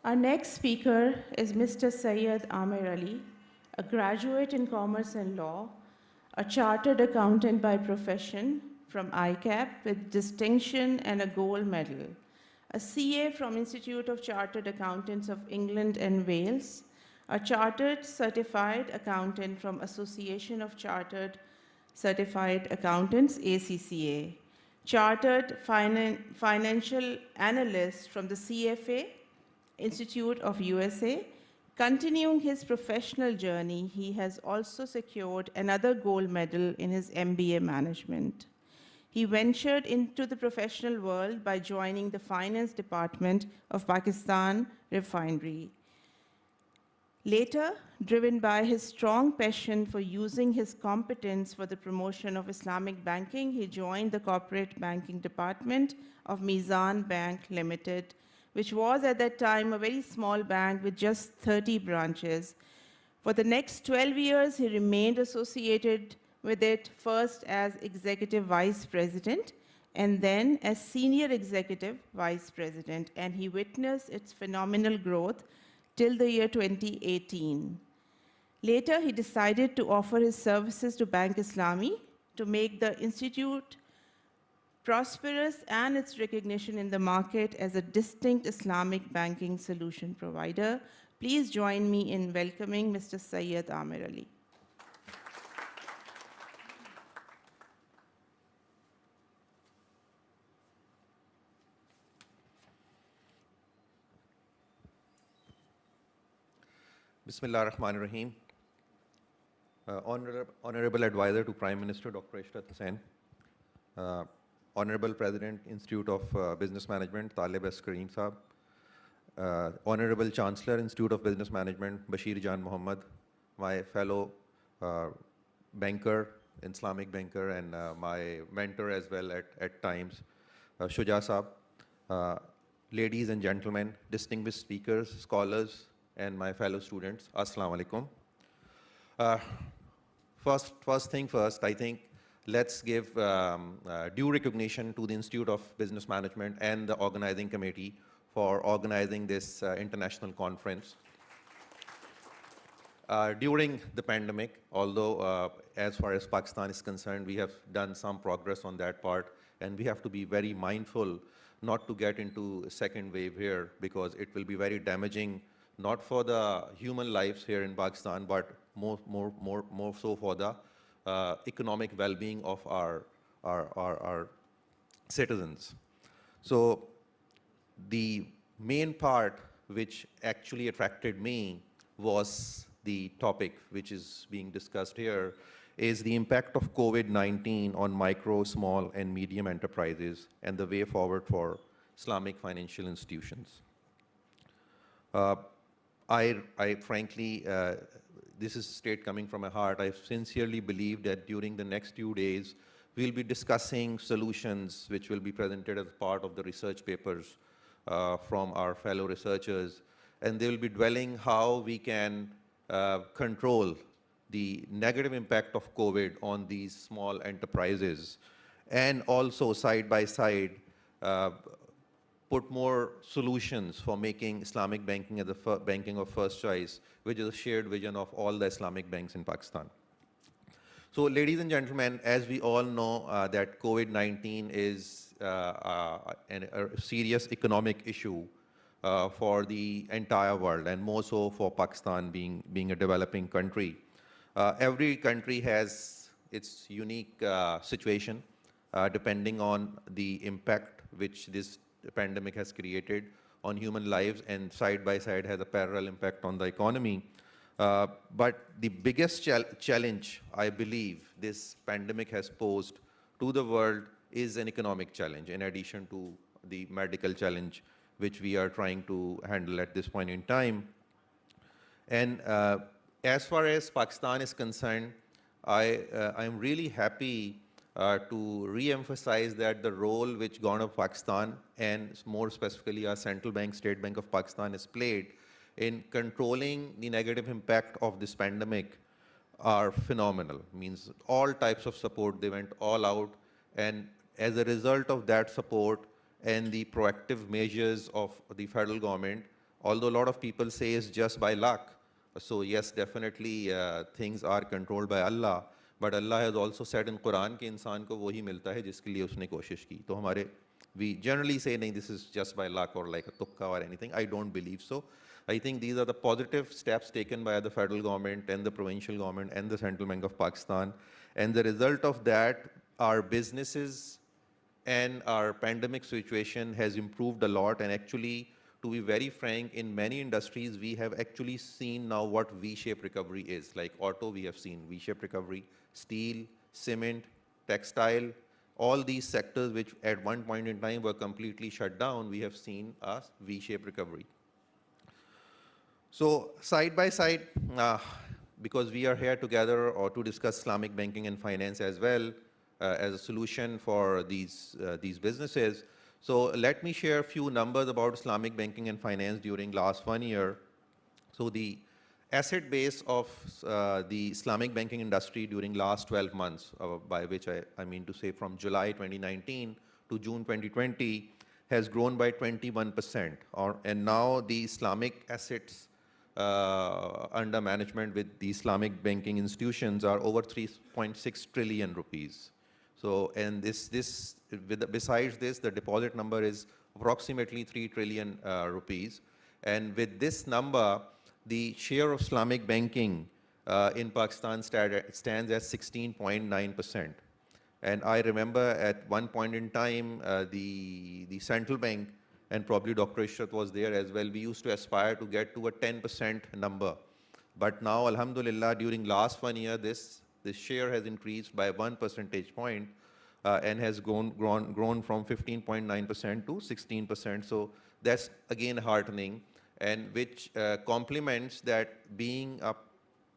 Our next speaker is Mr. Syed Amir Ali, a graduate in Commerce and Law, a chartered accountant by profession from ICAP with distinction and a gold medal, a CA from Institute of Chartered Accountants of England and Wales, a chartered certified accountant from Association of Chartered Certified Accountants, ACCA, chartered financial analyst from the CFA, Institute of USA. Continuing his professional journey, he has also secured another gold medal in his MBA management. He ventured into the professional world by joining the finance department of Pakistan Refinery. Later, driven by his strong passion for using his competence for the promotion of Islamic banking, he joined the corporate banking department of Mizan Bank Limited, which was at that time a very small bank with just 30 branches. For the next 12 years, he remained associated with it, first as executive vice president and then as senior executive vice president, and he witnessed its phenomenal growth till the year 2018. Later, he decided to offer his services to Bank Islami to make the institute prosperous and its recognition in the market as a distinct Islamic banking solution provider. Please join me in welcoming Mr. Syed Amir Ali. Bismillah ar-Rahman ar-Rahim. Honorable Advisor to Prime Minister Dr. Ishrat Hussain, Honorable President, Institute of Business Management, Talib S. Kareem Saab, Honorable Chancellor, Institute of Business Management, Bashir Jan Muhammad, my fellow banker, Islamic banker, and my mentor as well at times, Shuja Saab, ladies and gentlemen, distinguished speakers, scholars, and my fellow students, Assalamu alaikum. First thing first, I think let's give due recognition to the Institute of Business Management and the organizing committee for organizing this international conference. During the pandemic, although as far as Pakistan is concerned, we have done some progress on that part, and we have to be very mindful not to get into a second wave here, because it will be very damaging, not for the human lives here in Pakistan, but more so for the economic well-being of our citizens. So the main part which actually attracted me was the topic which is being discussed here, is the impact of COVID-19 on micro, small, and medium enterprises and the way forward for Islamic financial institutions. I frankly, this is straight coming from my heart, I sincerely believe that during the next few days, we'll be discussing solutions which will be presented as part of the research papers from our fellow researchers, and they will be dwelling how we can control the negative impact of COVID on these small enterprises, and also side by side, put more solutions for making Islamic banking as the banking of first choice, which is a shared vision of all the Islamic banks in Pakistan. So ladies and gentlemen, as we all know that COVID-19 is a serious economic issue for the entire world, and more so for Pakistan being a developing country. Every country has its unique situation depending on the impact which this pandemic has created on human lives, and side by side has a parallel impact on the economy. But the biggest challenge, I believe, this pandemic has posed to the world is an economic challenge, in addition to the medical challenge which we are trying to handle at this point in time. And as far as Pakistan is concerned, I'm really happy to re-emphasize that the role which Government of Pakistan, and more specifically our Central Bank, State Bank of Pakistan, has played in controlling the negative impact of this pandemic are phenomenal. Means all types of support, they went all out, and as a result of that support and the proactive measures of the federal government, although a lot of people say it's just by luck. So yes, definitely things are controlled by Allah, but Allah has also said in Quran कि इंसान को वही मिलता है जिसके लिए उसने कोशिश की. तो हमारे we generally say नहीं, this is just by luck or like a tukka or anything. I don't believe so. I think these are the positive steps taken by the federal government and the provincial government and the Central Bank of Pakistan. And the result of that, our businesses and our pandemic situation has improved a lot. And actually, to be very frank, in many industries, we have actually seen now what V-shaped recovery is. Like auto, we have seen V-shaped recovery, steel, cement, textile, all these sectors which at one point in time were completely shut down, we have seen a V-shaped recovery. So side by side, because we are here together or to discuss Islamic banking and finance as well as a solution for these businesses. So let me share a few numbers about Islamic banking and finance during last 1 year. So the asset base of the Islamic banking industry during last 12 months, by which I mean to say from July 2019 to June 2020, has grown by 21%. And now the Islamic assets under management with the Islamic banking institutions are over 3.6 trillion rupees. So, and besides this, the deposit number is approximately 3 trillion rupees. And with this number, the share of Islamic banking in Pakistan stands at 16.9%. And I remember at one point in time, the central bank, and probably Dr. Ishrat was there as well, we used to aspire to get to a 10% number. But now, alhamdulillah, during last 1 year, this share has increased by 1 percentage point and has grown from 15.9% to 16%. So that's again heartening, and which complements that being a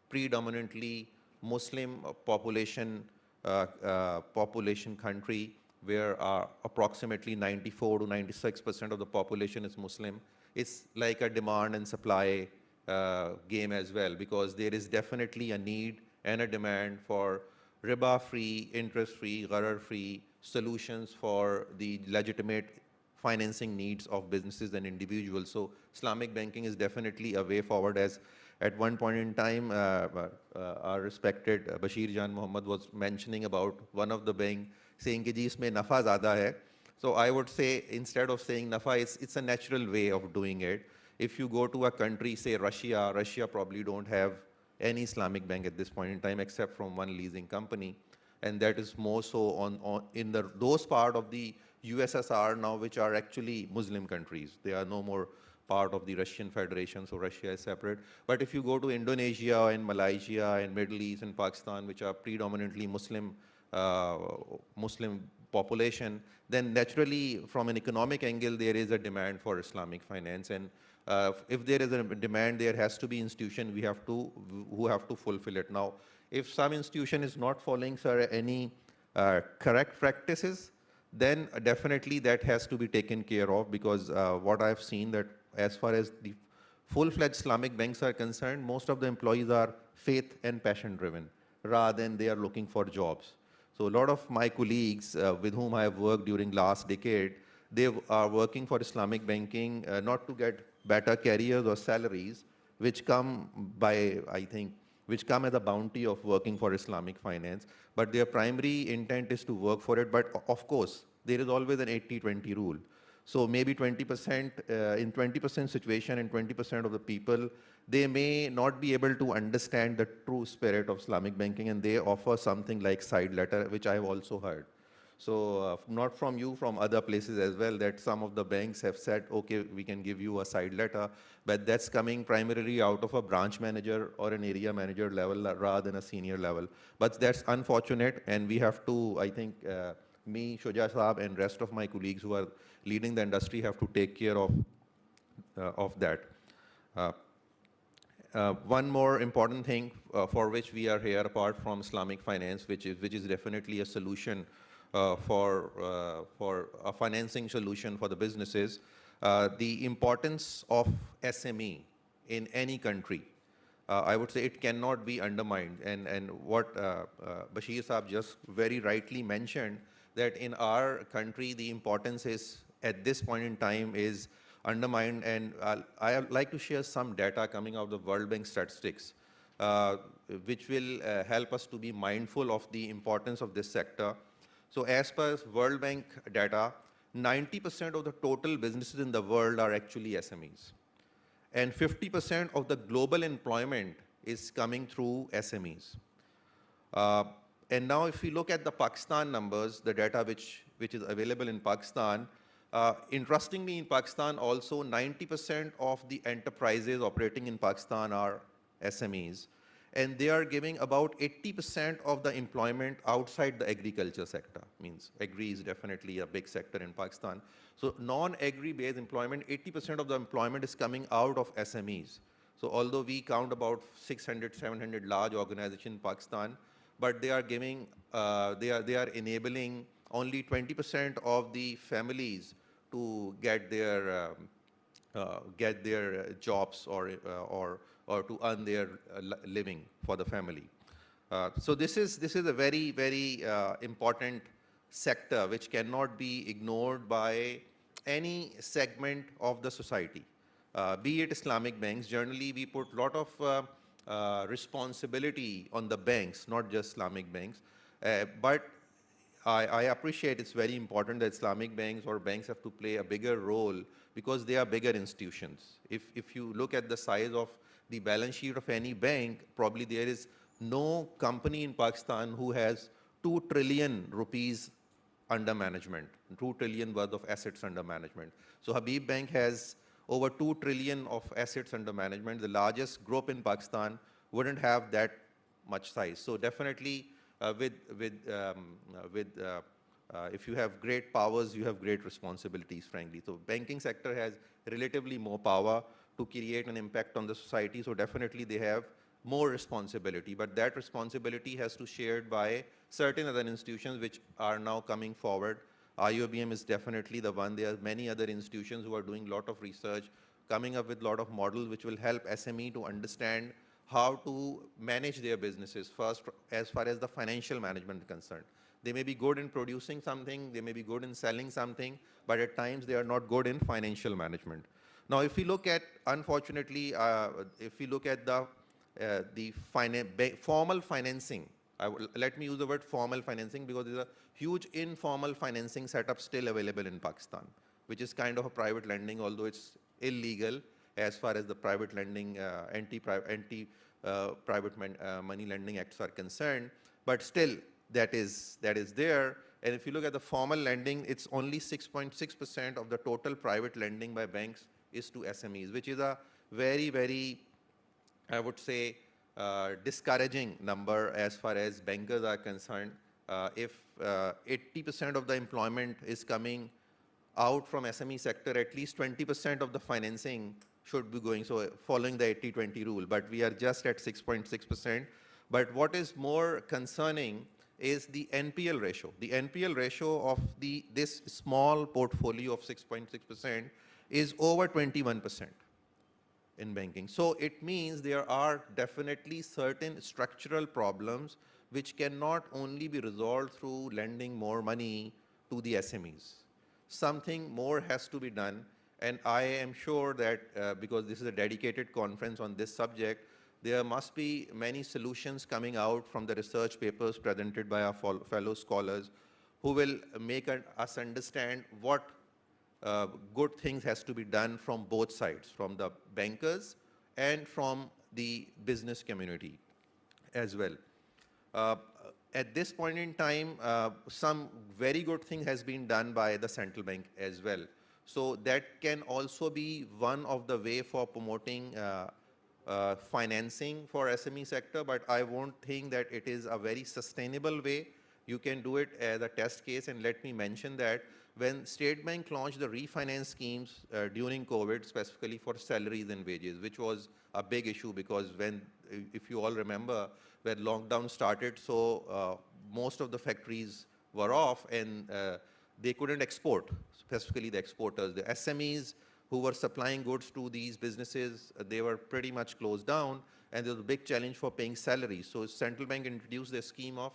predominantly Muslim population country, where approximately 94 to 96% of the population is Muslim. It's like a demand and supply game as well, because there is definitely a need and a demand for riba-free, interest-free, gharar-free solutions for the legitimate financing needs of businesses and individuals. So Islamic banking is definitely a way forward. As at one point in time, our respected Bashir Jan Muhammad was mentioning about one of the bank saying कि जी इसमें नफ़ा ज़्यादा है. So I would say, instead of saying nafa, it's a natural way of doing it. If you go to a country, say Russia probably don't have any Islamic bank at this point in time except from one leasing company. And that is more so in those part of the USSR now, which are actually Muslim countries. They are no more part of the Russian Federation, so Russia is separate. But if you go to Indonesia and Malaysia and Middle East and Pakistan, which are predominantly Muslim population, then naturally from an economic angle, there is a demand for Islamic finance. And if there is a demand, there has to be institution who have to fulfill it. Now, if some institution is not following, sir, any correct practices, then definitely that has to be taken care of, because what I've seen that as far as the full-fledged Islamic banks are concerned, most of the employees are faith and passion driven rather than they are looking for jobs. So a lot of my colleagues with whom I have worked during last decade, they are working for Islamic banking not to get better careers or salaries, which come as a bounty of working for Islamic finance, but their primary intent is to work for it. But of course, there is always an 80-20 rule. So maybe 20%, in 20% situation and 20% of the people, they may not be able to understand the true spirit of Islamic banking, and they offer something like side letter, which I have also heard. So not from you, from other places as well, that some of the banks have said, okay, we can give you a side letter, but that's coming primarily out of a branch manager or an area manager level rather than a senior level. But that's unfortunate, and we have to, I think, me, Shuja Saab, and rest of my colleagues who are leading the industry have to take care of that. One more important thing for which we are here, apart from Islamic finance, which is definitely a solution for a financing solution for the businesses, the importance of SME in any country. I would say it cannot be undermined. And what Bashir Saab just very rightly mentioned, that in our country, the importance is, at this point in time, is undermined. And I would like to share some data coming out of the World Bank statistics, uh, which will help us to be mindful of the importance of this sector. So as per World Bank data, 90% of the total businesses in the world are actually SMEs. And 50% of the global employment is coming through SMEs. Uh, and now if we look at the Pakistan numbers, the data which is available in Pakistan, interestingly in Pakistan also 90% of the enterprises operating in Pakistan are SMEs. And they are giving about 80% of the employment outside the agriculture sector. Means agri is definitely a big sector in Pakistan. So non-agri based employment, 80% of the employment is coming out of SMEs. So although we count about 600, 700 large organizations in Pakistan, but they are giving, they are enabling only 20% of the families to get their jobs or to earn their living for the family. So this is a very important sector which cannot be ignored by any segment of the society. Be it Islamic banks, generally we put a lot of responsibility on the banks, not just Islamic banks. But I appreciate it's very important that Islamic banks or banks have to play a bigger role because they are bigger institutions. If you look at the size of the balance sheet of any bank, probably there is no company in Pakistan who has 2 trillion rupees under management, 2 trillion worth of assets under management. So Habib Bank has over 2 trillion of assets under management. The largest group in Pakistan wouldn't have that much size. So definitely if you have great powers, you have great responsibilities, frankly. So banking sector has relatively more power to create an impact on the society. So definitely they have more responsibility, but that responsibility has to be shared by certain other institutions which are now coming forward. IOBM is definitely the one. There are many other institutions who are doing a lot of research, coming up with a lot of models which will help SME to understand how to manage their businesses first as far as the financial management is concerned. They may be good in producing something, they may be good in selling something, but at times they are not good in financial management. Now, if we look at, unfortunately, if we look at the formal financing, let me use the word formal financing because there's a huge informal financing setup still available in Pakistan, which is kind of a private lending, although it's illegal as far as the private lending, anti-private money lending acts are concerned. But still, that is there. And if you look at the formal lending, it's only 6.6% of the total private lending by banks is to SMEs, which is a very, I would say, discouraging number as far as bankers are concerned. If 80% of the employment is coming out from SME sector, at least 20% of the financing should be going, so following the 80-20 rule, but we are just at 6.6%. But what is more concerning is the NPL ratio. The NPL ratio of this small portfolio of 6.6% is over 21% in banking. So it means there are definitely certain structural problems which cannot only be resolved through lending more money to the SMEs. Something more has to be done, and I am sure that because this is a dedicated conference on this subject, there must be many solutions coming out from the research papers presented by our fellow scholars who will make us understand what good things has to be done from both sides, from the bankers and from the business community as well. At this point in time, some very good thing has been done by the central bank as well. So that can also be one of the way for promoting financing for SME sector, but I won't think that it is a very sustainable way. You can do it as a test case, and let me mention that when State Bank launched the refinance schemes during COVID, specifically for salaries and wages, which was a big issue because if you all remember, when lockdown started, so most of the factories were off and they couldn't export, specifically the exporters. The SMEs who were supplying goods to these businesses, they were pretty much closed down, and there was a big challenge for paying salaries. So central bank introduced a scheme of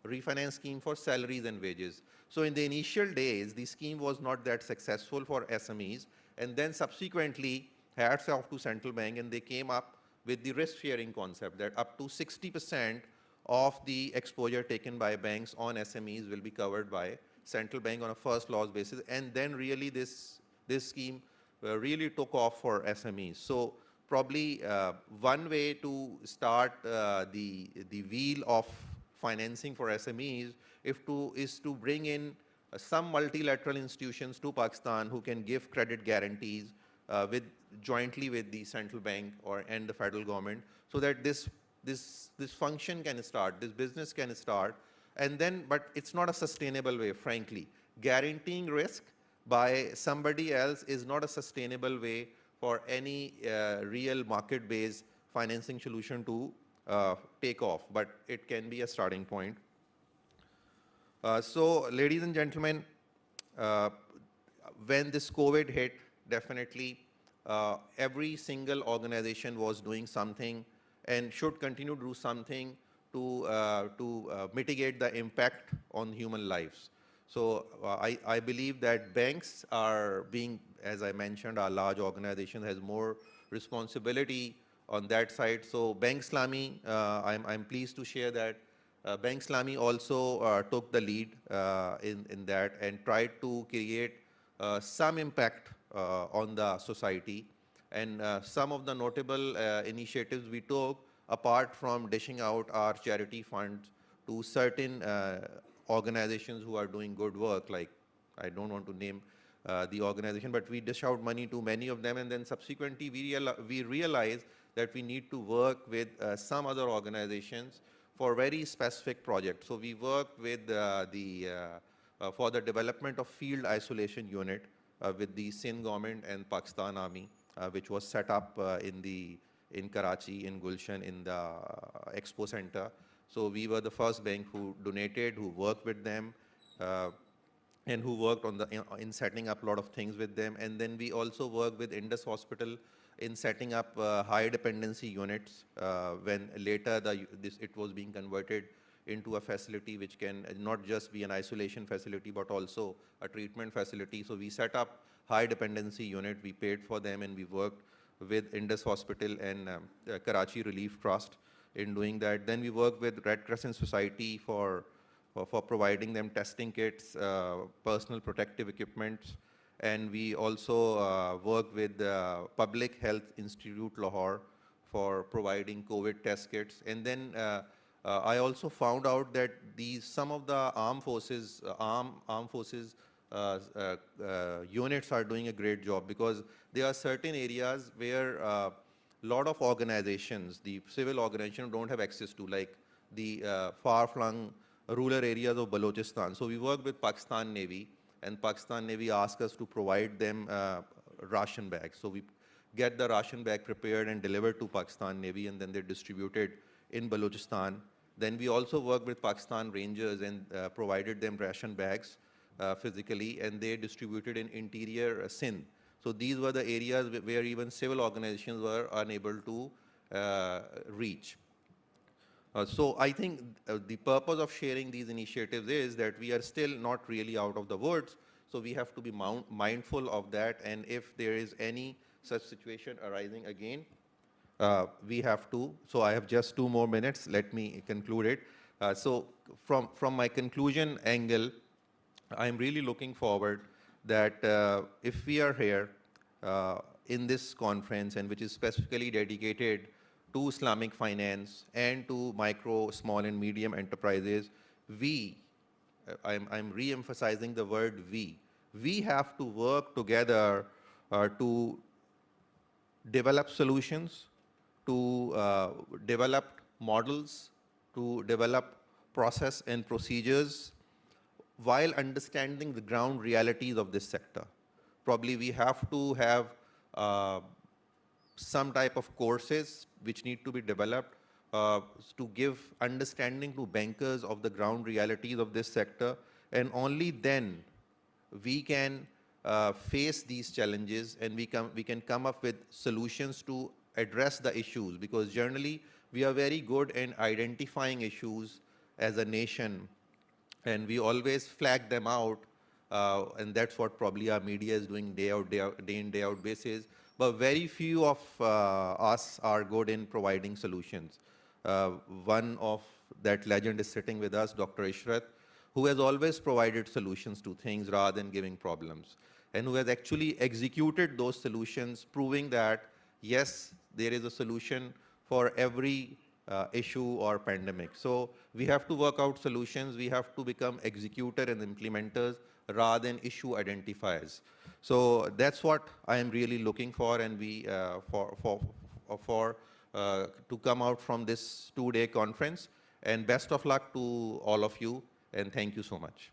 refinance scheme for salaries and wages. So in the initial days, the scheme was not that successful for SMEs, And then subsequently, hats off to central bank, and they came up with the risk sharing concept that up to 60% of the exposure taken by banks on SMEs will be covered by central bank on a first loss basis. And then really this scheme really took off for SMEs. So probably one way to start the wheel of financing for SMEs is to bring in some multilateral institutions to Pakistan who can give credit guarantees jointly with the central bank and the federal government, so that this function can start, this business can start, and then, but it's not a sustainable way, frankly. Guaranteeing risk by somebody else is not a sustainable way for any real market-based financing solution to take off, but it can be a starting point. So, ladies and gentlemen, when this COVID hit, definitely every single organization was doing something and should continue to do something to mitigate the impact on human lives. So I believe that banks are being, as I mentioned, our large organization has more responsibility on that side. So Bank Islami, I'm pleased to share that Bank Islami also took the lead in that and tried to create some impact on the society. And some of the notable initiatives we took, apart from dishing out our charity funds to certain organizations who are doing good work, like I don't want to name the organization, but we dish out money to many of them, and then subsequently we realize that we need to work with some other organizations for very specific projects. So we worked with for the development of field isolation unit with the Sindh government and Pakistan Army, which was set up in Karachi, in Gulshan, in the Expo Center. So we were the first bank who donated, who worked with them, and who worked on in setting up a lot of things with them. And then we also worked with Indus Hospital in setting up high dependency units when later it was being converted into a facility which can not just be an isolation facility but also a treatment facility. So we set up high dependency unit, we paid for them, and we worked with Indus Hospital and Karachi Relief Trust in doing that. Then we worked with Red Crescent Society for providing them testing kits, personal protective equipment, and we also worked with Public Health Institute Lahore for providing COVID test kits. And then I also found out that some of the armed forces units are doing a great job, because there are certain areas where a lot of organizations, the civil organizations, don't have access to, like the far-flung rural areas of Balochistan. So we work with Pakistan Navy, and Pakistan Navy asked us to provide them ration bags. So we get the ration bag prepared and delivered to Pakistan Navy, and then they're distributed in Balochistan. Then we also work with Pakistan Rangers and provided them ration bags physically, and they distributed in interior Sindh. So these were the areas where even civil organizations were unable to reach. So I think the purpose of sharing these initiatives is that we are still not really out of the woods, so we have to be mindful of that, and if there is any such situation arising again, we have to. So I have just 2 more minutes, let me conclude it. So from my conclusion angle, I'm really looking forward that if we are here in this conference, and which is specifically dedicated to Islamic finance and to micro, small and medium enterprises, I'm re-emphasizing the word we have to work together to develop solutions, to develop models, to develop process and procedures while understanding the ground realities of this sector. Probably we have to have some type of courses which need to be developed to give understanding to bankers of the ground realities of this sector, and only then we can face these challenges, and we can come up with solutions to address the issues, because generally we are very good in identifying issues as a nation, and we always flag them out and that's what probably our media is doing day in, day out basis. But very few of us are good in providing solutions. One of that legend is sitting with us, Dr. Ishrat, who has always provided solutions to things rather than giving problems, and who has actually executed those solutions, proving that, yes, there is a solution for every issue or pandemic. So we have to work out solutions. We have to become executor and implementers rather than issue identifiers. So that's what I am really looking for, and we to come out from this 2-day conference. And best of luck to all of you, and thank you so much.